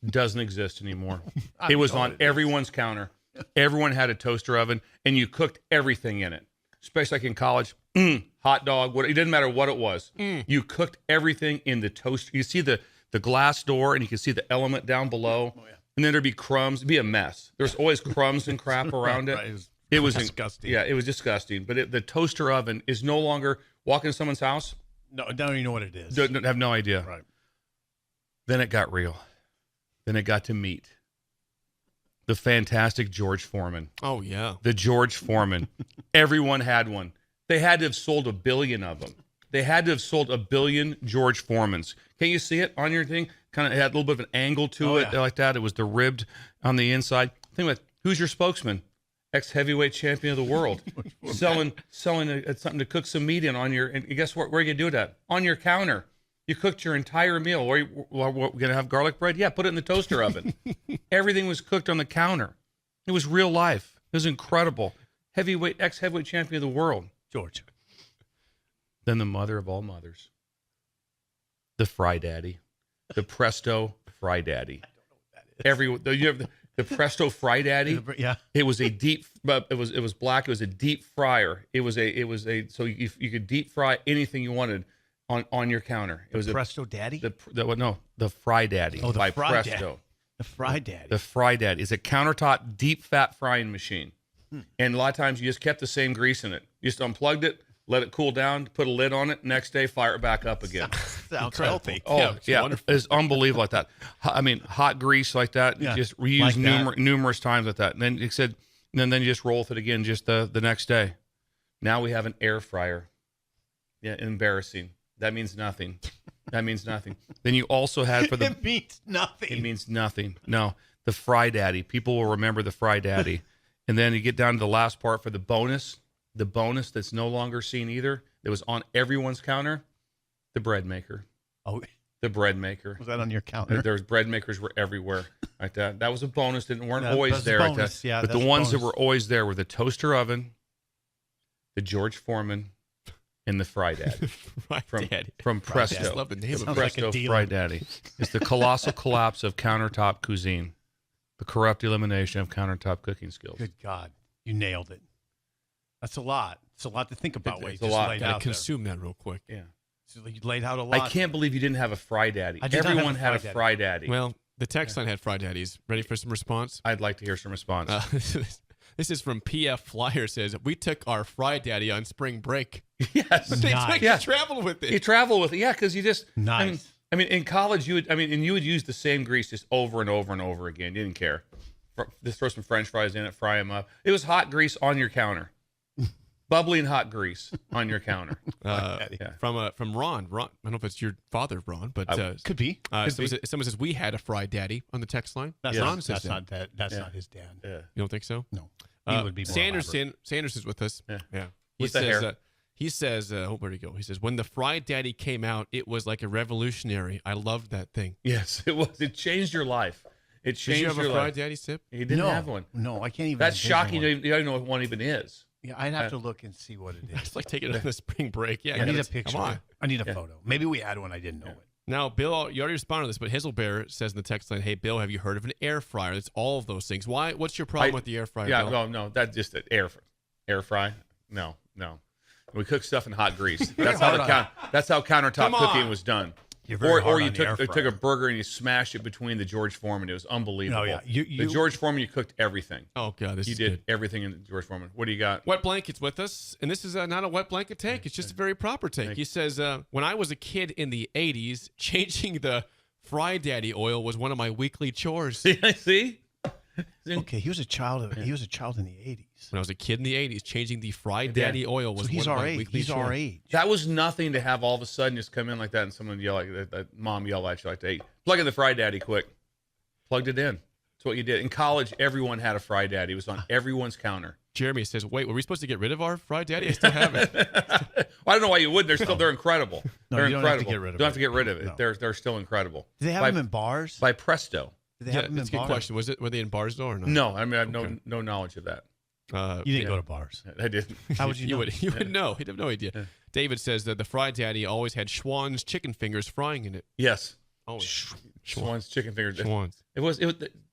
Doesn't exist anymore. It was on everyone's counter. Everyone had a toaster oven, and you cooked everything in it. Especially like in college, hot dog. It didn't matter what it was. You cooked everything in the toaster. You see the glass door, and you can see the element down below. And then there'd be crumbs. It'd be a mess. There's always crumbs and crap around it. Right. It was disgusting. Yeah, it was disgusting. But the toaster oven is no longer walking to someone's house. No, don't even know what it is. Don't have no idea. Right. Then it got real. Then it got to meat. The fantastic George Foreman. Oh yeah. The George Foreman. Everyone had one. They had to have sold 1 billion of them. They had to have sold 1 billion George Foremans. Can you see it on your thing? Kind of had a little bit of an angle to it, like that. It was the ribbed on the inside. Think about it. Who's your spokesman? Ex-heavyweight champion of the world, selling something to cook some meat in on your. And guess what? Where you do that? On your counter. You cooked your entire meal. We're gonna have garlic bread. Yeah, put it in the toaster oven. Everything was cooked on the counter. It was real life. It was incredible. Ex-heavyweight champion of the world. George. Then the mother of all mothers, the Fry Daddy, the Presto Fry Daddy. You have the Presto Fry Daddy. Yeah. It was a deep, but it was black. It was a deep fryer. It was a so you could deep fry anything you wanted on your counter. It was Presto Daddy? the Fry Daddy Oh, the by Fry Presto. Daddy. The Fry Daddy. The Fry Daddy is a countertop deep fat frying machine. And a lot of times you just kept the same grease in it. You just unplugged it, let it cool down, put a lid on it, next day fire it back up again. Sounds healthy. Oh, it's yeah. wonderful. It's unbelievable like that. I mean, hot grease like that, Yeah, just reused like that. numerous times like that. And then it said, and then you just roll with it again just the next day. Now we have an air fryer. Yeah, embarrassing. That means nothing. That means nothing. Then you also had for the It means nothing. it means nothing. No, the Fry Daddy. People will remember the Fry Daddy. And then you get down to the last part for the bonus that's no longer seen either. That was on everyone's counter, the bread maker. Oh, The bread maker. was that on your counter? There was bread makers were everywhere like that. That was a bonus. Weren't That always was a there like bonus, that. yeah, but the that's a ones that bonus. were always there were the toaster oven, the George Foreman, and the Fry Daddy Right, from Daddy. Presto. I just love the name of Sounds it. like a Presto deal. Fry Daddy. It's the colossal collapse of countertop cuisine, the corrupt elimination of countertop cooking skills. Good God. You nailed it. That's a lot. It's a lot to think about. What It's you a just lot. laid Gotta out there. consume that real quick. Yeah. So you laid out a lot. I can't believe you didn't have a Fry Daddy. I did not have Everyone a had a Fry Daddy. Fry Daddy. Well, The text line had Fry Daddies. Ready for some response? I'd like to hear some response. This is from PF Flyer. Says we took our Fry Daddy on spring break. Yes. They traveled with it. You travel with it, yeah, because you just Nice. I mean, in college, you would use the same grease just over and over and over again. You didn't care. Just throw some French fries in it, fry them up. It was hot grease on your counter, bubbling hot grease on your counter. From Ron. I don't know if it's your father, Ron, but Could be. someone says we had a Fry Daddy on the text line. That's Ron not. says That's not that. That's not his dad. Yeah. You don't think so? No. He would be more elaborate. Sanders is with us. Yeah. He With the says, hair. he says, where'd he go? He says, when the Fry Daddy came out, it was like a revolutionary. I loved that thing. Yes, it was. It changed your life. It Did changed you have your a Fry life. Daddy sip? He didn't No. have one. No, I can't even. That's envision shocking. one. You don't know what one even is. Yeah, I'd have to look and see what it is. It's like taking it on the spring break. Yeah, I need a gotta- picture. Come on. I need a photo. Maybe we had one. I didn't know it. Now, Bill, you already responded to this, but Hizzlebear says in the text line, hey, Bill, have you heard of an air fryer? It's all of those things. Why? What's your problem with the air fryer, Yeah, Bill? no, that's just an air fry. No. We cook stuff in hot grease. That's how countertop Come cooking on. was done. You're very Or hard you on the air took a fryer. burger and you smashed it between the George Foreman. It was unbelievable. No, yeah. The George Foreman, you cooked everything. Oh, God, this You is did good. everything in the George Foreman. What do you got? Wet Blanket's with us, and this is not a wet blanket take. It's just a very proper take. He says, when I was a kid in the 80s, changing the Fry Daddy oil was one of my weekly chores. See? Okay, he was a child. He was a child in the 80s. When I was a kid in the 80s, changing the Fry Daddy oil was So he's one of our my age. weekly He's chores. our age. That was nothing to have all of a sudden just come in like that and someone yell like that mom yell at you like, hey, plug in the Fry Daddy quick. Plugged it in. That's what you did. In college, everyone had a Fry Daddy. It was on everyone's counter. Jeremy says, wait, were we supposed to get rid of our Fry Daddy? I still have it. Well, I don't know why you would. They're incredible. No, They're you don't have to incredible. get rid of Don't it. have to get rid of it. No. They're still incredible. Do they have by, them in bars? by Presto? Do they have them in That's a good bars? question. Were they in bars though or not? No, I mean I have Okay. no knowledge of that. You didn't go to bars. I didn't. How would you know? You would know. He'd have no idea. David says that the Fry Daddy always had Schwann's chicken fingers frying in it. Yes. Always. Schwann's chicken fingers. Schwann's. It was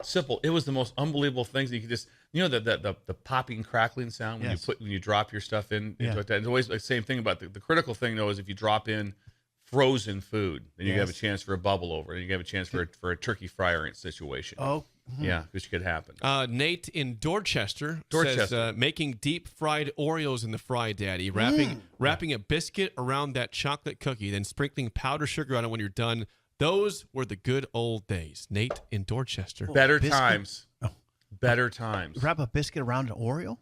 simple. It was the most unbelievable things. You could just the popping crackling sound when Yes. when you drop your stuff in. Yeah. Into it. It's always the same thing about the critical thing though is if you drop in frozen food, then you have a Yes. chance for a bubble over, and you have a chance for a turkey fryer situation. Oh, Yeah, which could happen. Nate in Dorchester, Dorchester. says making deep fried Oreos in the Fry Daddy, wrapping a biscuit around that chocolate cookie, then sprinkling powdered sugar on it when you're done. Those were the good old days. Nate in Dorchester. Better biscuit? times. Oh. Better times. wrap a biscuit around an Oreo?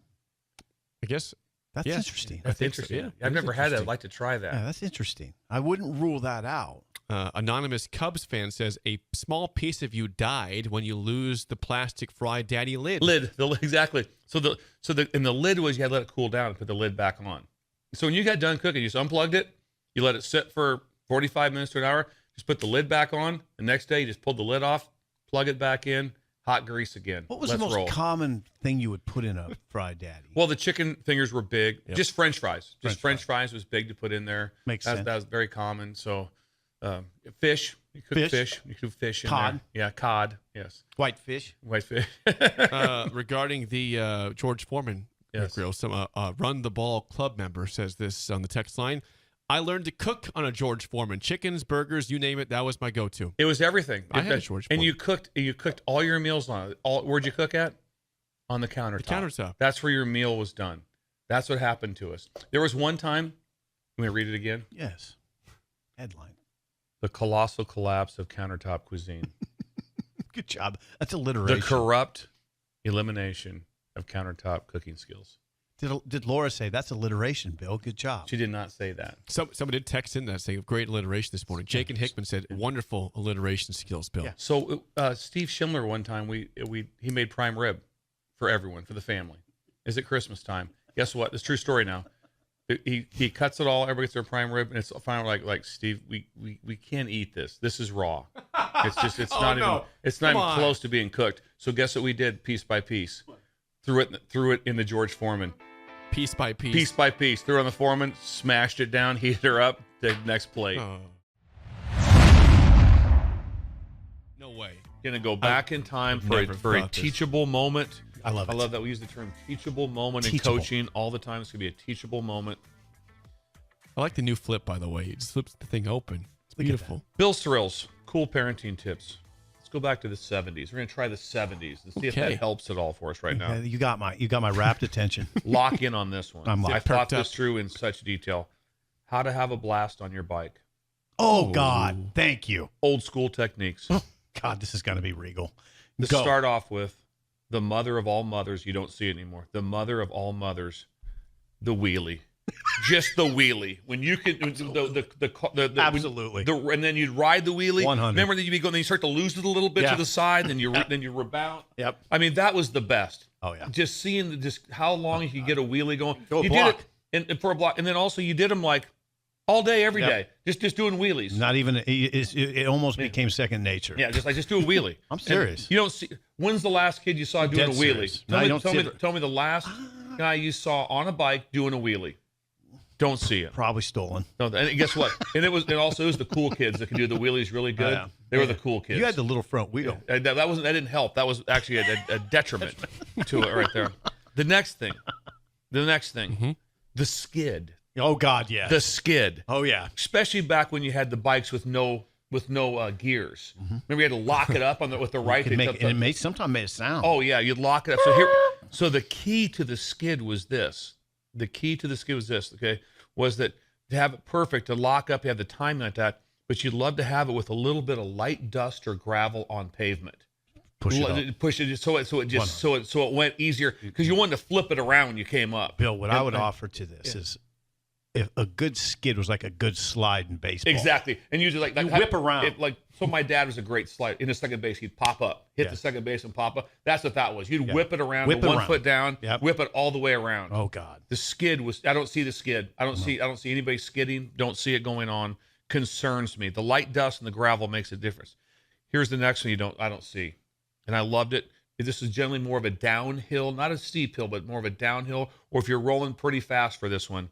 I guess. That's Yeah. interesting. That's think so, interesting. yeah. I've It is never had that. interesting. I'd like to try that. Yeah, that's interesting. I wouldn't rule that out. Anonymous Cubs fan says a small piece of you died when you lose the plastic Fry Daddy lid. Exactly. So the lid was you had to let it cool down and put the lid back on. So when you got done cooking, you just unplugged it, you let it sit for 45 minutes to an hour, just put the lid back on. The next day you just pulled the lid off, plug it back in, hot grease again. What was Let's the most roll. common thing you would put in a Fried Daddy? Well, the chicken fingers were big. Just French fries. Just French French fries was big to put in there. Makes That sense. was very common. So fish. You cook Fish. fish. You cook fish in Cod. there. Yeah, cod. Yes. White fish. White fish. Regarding the George Foreman Yes. grill, some Run the Ball club member says this on the text line. I learned to cook on a George Foreman. Chickens, burgers, you name it. That was my go-to. It was everything. I had a George and Foreman. you cooked all your meals on it. Where'd you cook at? On the countertop. countertop. That's where your meal was done. That's what happened to us. There was one time. Let me read it again. Yes. Headline. The colossal collapse of countertop cuisine. Good job. That's The alliteration. corrupt elimination of countertop cooking skills. Did Laura say that's alliteration, Bill? Good job. She did not say that. Somebody did text in that saying great alliteration this morning. Jake and Hickman said wonderful alliteration skills, Bill. Yeah. So Steve Schindler one time he made prime rib for everyone, for the family. Is it Christmas time? Guess what? It's a true story now. He cuts it all. Everybody gets their prime rib, and it's finally like Steve, we can't eat this. This is raw. It's just it's Oh, not no. even it's not Come even on. close to being cooked. So guess what we did piece by piece? Threw it in the George Foreman. Piece by piece. Piece by piece. Threw it on the Foreman, smashed it down, heated her up, the next plate. Oh. No way. Gonna go back in time for never a thought this. teachable moment. I love it. I love that we use the term teachable moment Teachable. in coaching all the time. It's gonna be a teachable moment. I like the new flip, by the way. It just flips the thing open. It's beautiful. Bill's Thrills, cool parenting tips. Let's go back to the 70s. We're going to try the 70s and see if Okay. that helps at all for us right now. You got my rapt attention. Lock in on this one. I'm I locked. thought Perked this through in such detail. How to have a blast on your bike. Oh God, thank you. Old school techniques. God, this is gonna be regal. To Go. start off with, the mother of all mothers, you don't see it anymore. The mother of all mothers, the wheelie. Just the wheelie. When you can, the Absolutely. and then you'd ride the wheelie. 100. Remember that you'd be going, then you start to lose it a little bit Yeah. to the side, then you rebound. Yep. I mean, that was the best. Oh, yeah. Just seeing just how long you could get a wheelie going. Go a you block. did it and for a block, and then also you did them like all day, every day, Yep. just doing wheelies. Not even. It almost became second nature. Yeah, just do a wheelie. I'm serious. And you don't see. When's the last kid you saw doing Dead a wheelie? serious. No, you don't see it. Tell me the last guy you saw on a bike doing a wheelie. Don't see it. Probably stolen. No, and guess what? And it was the cool kids that could do the wheelies really good. Yeah. They were the cool kids. You had the little front wheel. That didn't help. That was actually a detriment to it right there. The next thing, the skid. Oh God, yeah. The skid. Oh yeah. Especially back when you had the bikes with no gears. Remember, you had to lock it up with the right. Sometimes made a sound. Oh yeah, you'd lock it up. So the key to the skid was this. Okay, was that to have it perfect, to lock up, you have the timing like that, but you'd love to have it with a little bit of light dust or gravel on pavement. Push it up. Push it so it went easier because you wanted to flip it around when you came up. Bill, what I would offer to this is, if a good skid was like a good slide in baseball. Exactly, and usually like whip around. So my dad was a great slider. In the second base, he'd pop up, hit the second base and pop up. That's what that was. You'd whip it around, Whip with it one around. foot down, Yep. whip it all the way around. Oh God. The skid was. I don't see the skid. I don't see anybody skidding. Don't see it going on. Concerns me. The light dust and the gravel makes a difference. Here's the next one I don't see, and I loved it. This is generally more of a downhill, not a steep hill, but more of a downhill. Or if you're rolling pretty fast for this one,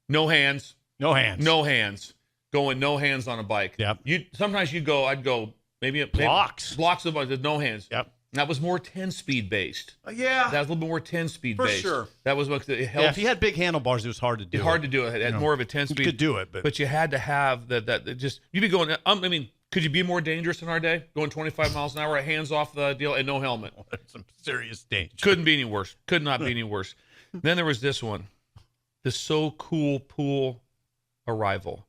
no hands. No hands. No hands. Going no hands on a bike. Yep. Sometimes I'd go maybe Blocks. Blocks of no hands. Yep. That was more 10-speed based. Yeah. That was a little bit more 10-speed For based. sure. That was what it helped. Yeah, if you had big handlebars, it was hard to do. It's hard to do it. It had more of a 10-speed. You could do it, but you had to have that just you'd be going. I mean, could you be more dangerous in our day? Going 25 miles an hour, hands off the deal, and no helmet. some serious danger. Couldn't be any worse. Could not be any worse. Then there was this one, the So Cool Pool Arrival.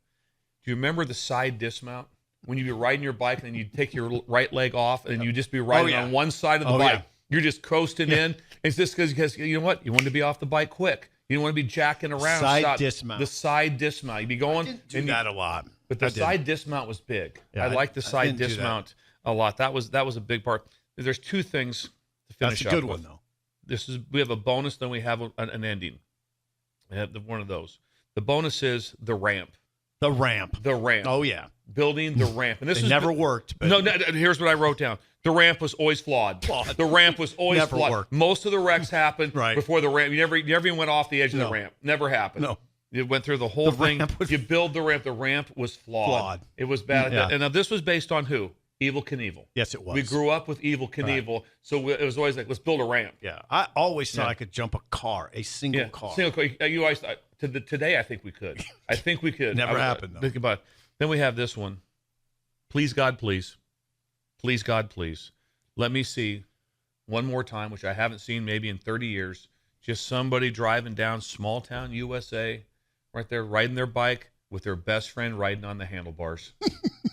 Do you remember the side dismount? When you'd be riding your bike and then you'd take your right leg off and you'd just be riding on one side of the bike. Yeah. You're just coasting in. It's just because you know what? You wanted to be off the bike quick. You didn't want to be jacking around. Side dismount. The side dismount. You'd be going. I didn't do that a lot. But the I didn't. side dismount was big. Yeah, I liked the side didn't do that. dismount a lot. That was a big part. There's two things to finish That's a up good with. one, though. We have a bonus, then we have an ending. We have one of those. The bonus is the ramp. The ramp. The ramp. Oh yeah. Building the ramp. And this It never worked. But No, here's what I wrote down. The ramp was always flawed. The ramp was always Never flawed. worked. Most of the wrecks happened Right. before the ramp. You never even went off the edge of No. the ramp. Never happened. No. You went through the whole The thing. ramp was- You build the ramp. The ramp was flawed. It was bad. Yeah. And now this was based on who? Evel Knievel. Yes, it was. We grew up with Evel Knievel, so it was always like, let's build a ramp. Yeah, I always thought Yeah. I could jump a car, a single car. Single car. You always thought, today, I think we could. I think we could. Never happened, though. Think about it. Then we have this one. Please, God, please. Please, God, please. Let me see one more time, which I haven't seen maybe in 30 years. Just somebody driving down small town USA, right there, riding their bike with their best friend riding on the handlebars.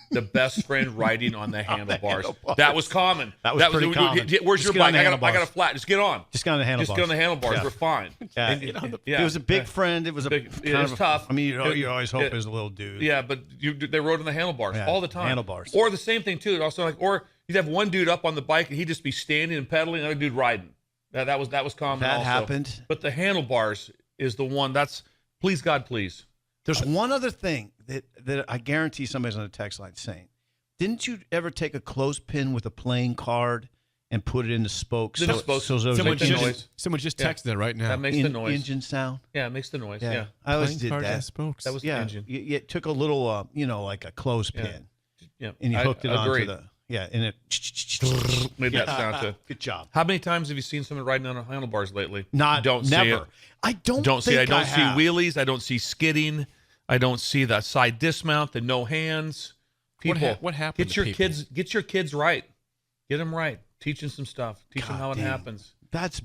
The best friend riding on the handlebars. That was common. That was pretty common. Where's Just your get on bike? the I got handlebars. a flat. Just get on. Just get on the handlebars. Just get on the handlebars. Yeah. We're fine. Yeah, And- it was a big friend. It was a Big- kind it was of tough. I mean, you always hope it- it was a little dude. Yeah, but they rode on the handlebars Yeah, all the time. handlebars. Or the same thing too. Also, or you'd have one dude up on the bike and he'd just be standing and pedaling, another dude riding. That was common. That also. happened. But the handlebars is the one. That's please God, please. There's one other thing that I guarantee somebody's on the text line saying. Didn't you ever take a clothespin with a playing card and put it in the spokes? The spokes. So there was Someone like just- noise. Someone just Yeah. texted that right now. That makes the noise. engine sound. Yeah, it makes the noise. Yeah. I always Playing did cards and that. spokes. That was the Yeah, engine. you took a little, like a clothespin, Yeah. and you hooked it onto agreed. the and it Made that sound too. Good job. How many times have you seen someone riding on handlebars lately? Not don't never. see it. I don't See. think I don't see have. wheelies. I don't see skidding. I don't see the side dismount. The no hands. People, what happened Get to your people? kids. Get your kids right. Get them right. Teach them some stuff. Teach them how it damn. happens. That's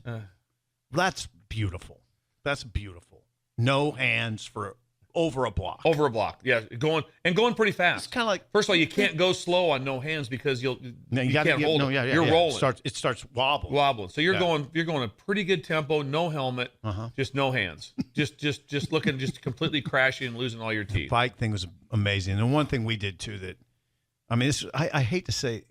beautiful. That's beautiful. No hands for over a block. Over a block. Yeah, going pretty fast. It's kind of like First of all, you can't go slow on no hands because you gotta can't get- hold no, it. yeah, yeah, You're yeah. rolling. It starts wobbling. So you're Yeah. going a pretty good tempo, no helmet, just no hands, just looking, just completely crashing and losing all your teeth. Bike thing was amazing. And one thing we did too that, I mean, I hate to say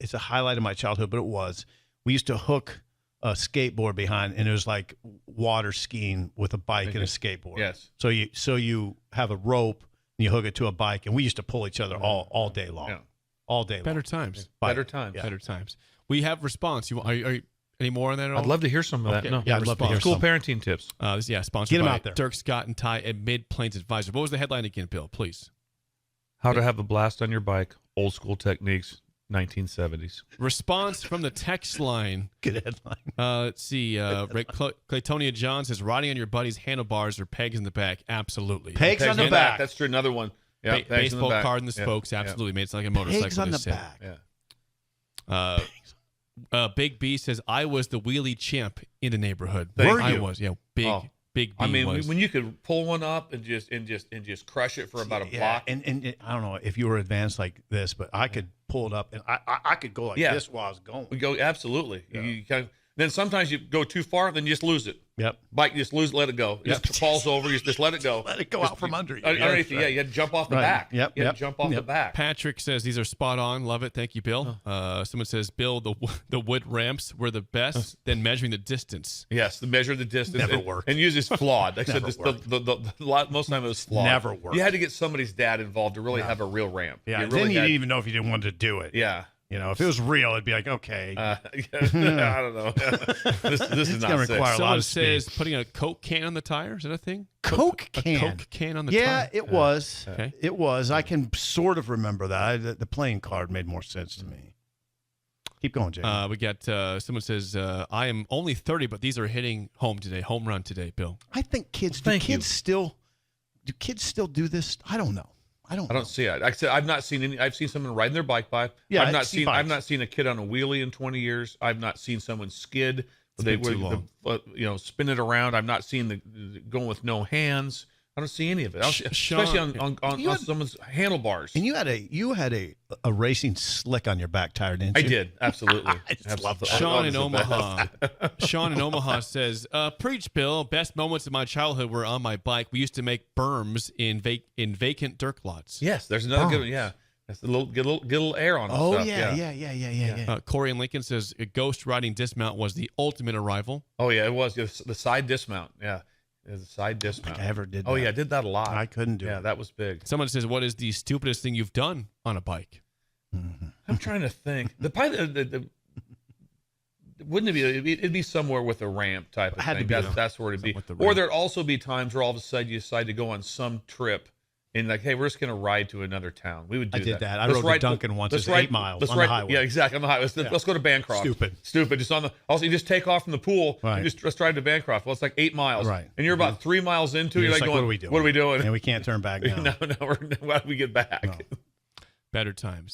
it's a highlight of my childhood, but it was. We used to hook a skateboard behind, and it was like water skiing with a bike and a skateboard. Yes. So you have a rope and you hook it to a bike, and we used to pull each other all day long. Yeah. All day long. Better times. Better times. Better times. We have response. Are you any more on that at all? I'd love to hear some of that. Okay. No. Yeah, I'd love to hear School some. parenting tips. Sponsored Get 'em by out there. Dirk Scott and Ty at Mid Plains Advisor. What was the headline again, Bill? Please. How to have a blast on your bike. Old school techniques. 1970s. Response from the text line. Good headline. Let's see. Claytonia John says, riding on your buddy's handlebars or pegs in the back. Absolutely. Pegs on the back. That's true. Another one. Yeah, pegs in the Baseball back. card in the Yeah. spokes. Yeah. Absolutely. Made it sound like a motorcycle. Pigs on the just said. back. Yeah. Big B says, I was the wheelie champ in the neighborhood. Were I you? was. Yeah. Big B I mean, was. when you could pull one up and just crush it for about a block. And I don't know if you were advanced like this, but I could pull it up and I could go like Yeah. this while I was going. We go absolutely. You kind of, then sometimes you go too far, then you just lose it. Yep. Bike, you just lose, let it go. It just falls over. You just let it go. Let it go out from under you. Underneath Yeah, you. Yeah, you had to jump off the Right. back. Yep, You had yep, to jump off the yep. back. Patrick says these are spot on. Love it. Thank you, Bill. Someone says, Bill, the wood ramps were the best. Then measuring the distance. Yes, the measure the distance. Never and, worked. And use is flawed. Like I said, Never this, worked. most of the time it was flawed. Never worked. You had to get somebody's dad involved to really have a real ramp. Yeah. You Then really you had- didn't even know if you didn't want to do it. Yeah. You know, if it was real, it'd be like, okay. I don't know. This is It's not gonna safe. require a lot Someone of speed. says putting a Coke can on the tire. Is that a thing? Coke can. A Coke can on the Yeah, tire. it was. Okay. It was. I can sort of remember that. The playing card made more sense to me. Keep going, Jay. We got someone says, I am only 30, but these are hitting home today. Home run today, Bill. I think kids. Thank you. Do kids still do this? I don't know. I don't see it. Like I said, I've not seen any. I've seen someone riding their bike by. Yeah, I've I not see seen. bikes. I've not seen a kid on a wheelie in 20 years. I've not seen someone skid. They been too long. spin it around. I've not seen the going with no hands. I don't see any of it. Sean- Especially on someone's handlebars. And you had a racing slick on your back tire, didn't you? I did absolutely. I just love that. Sean in That was the Omaha. Sean in Omaha says, "Preach, Bill. Best moments of my childhood were on my bike. We used to make berms in vacant dirt lots." Yes, there's another good one. Yeah, that's get a little air on. Oh stuff. yeah. Corey in Lincoln says, "A ghost riding dismount was the ultimate arrival." Oh yeah, it was the side dismount. Yeah, the side dismount. I ever did Oh that. yeah, I did that a lot. I couldn't do Yeah, it. that was big. Someone says, "What is the stupidest thing you've done on a bike?" I'm trying to think. Wouldn't it be? It'd be somewhere with a ramp type of Had to thing. be That's where it'd be. with the Or ramp. there'd also be times where all of a sudden you decide to go on some trip and like, hey, we're just gonna ride to another town. We would do I that. did that. I Let's rode to ride- Duncan once. let's It's ride- 8 miles let's on the ride- highway. Yeah, exactly. On the highway. Let's go to Bancroft. Stupid. Just on the. Also, you just take off from the pool. Right. And just let's drive to Bancroft. Well, it's like 8 miles. Right. And you're about 3 miles into. You're You're just like, like, going, what are we doing? What are we doing? And we can't turn back now. no. How do we get back? No. Better times.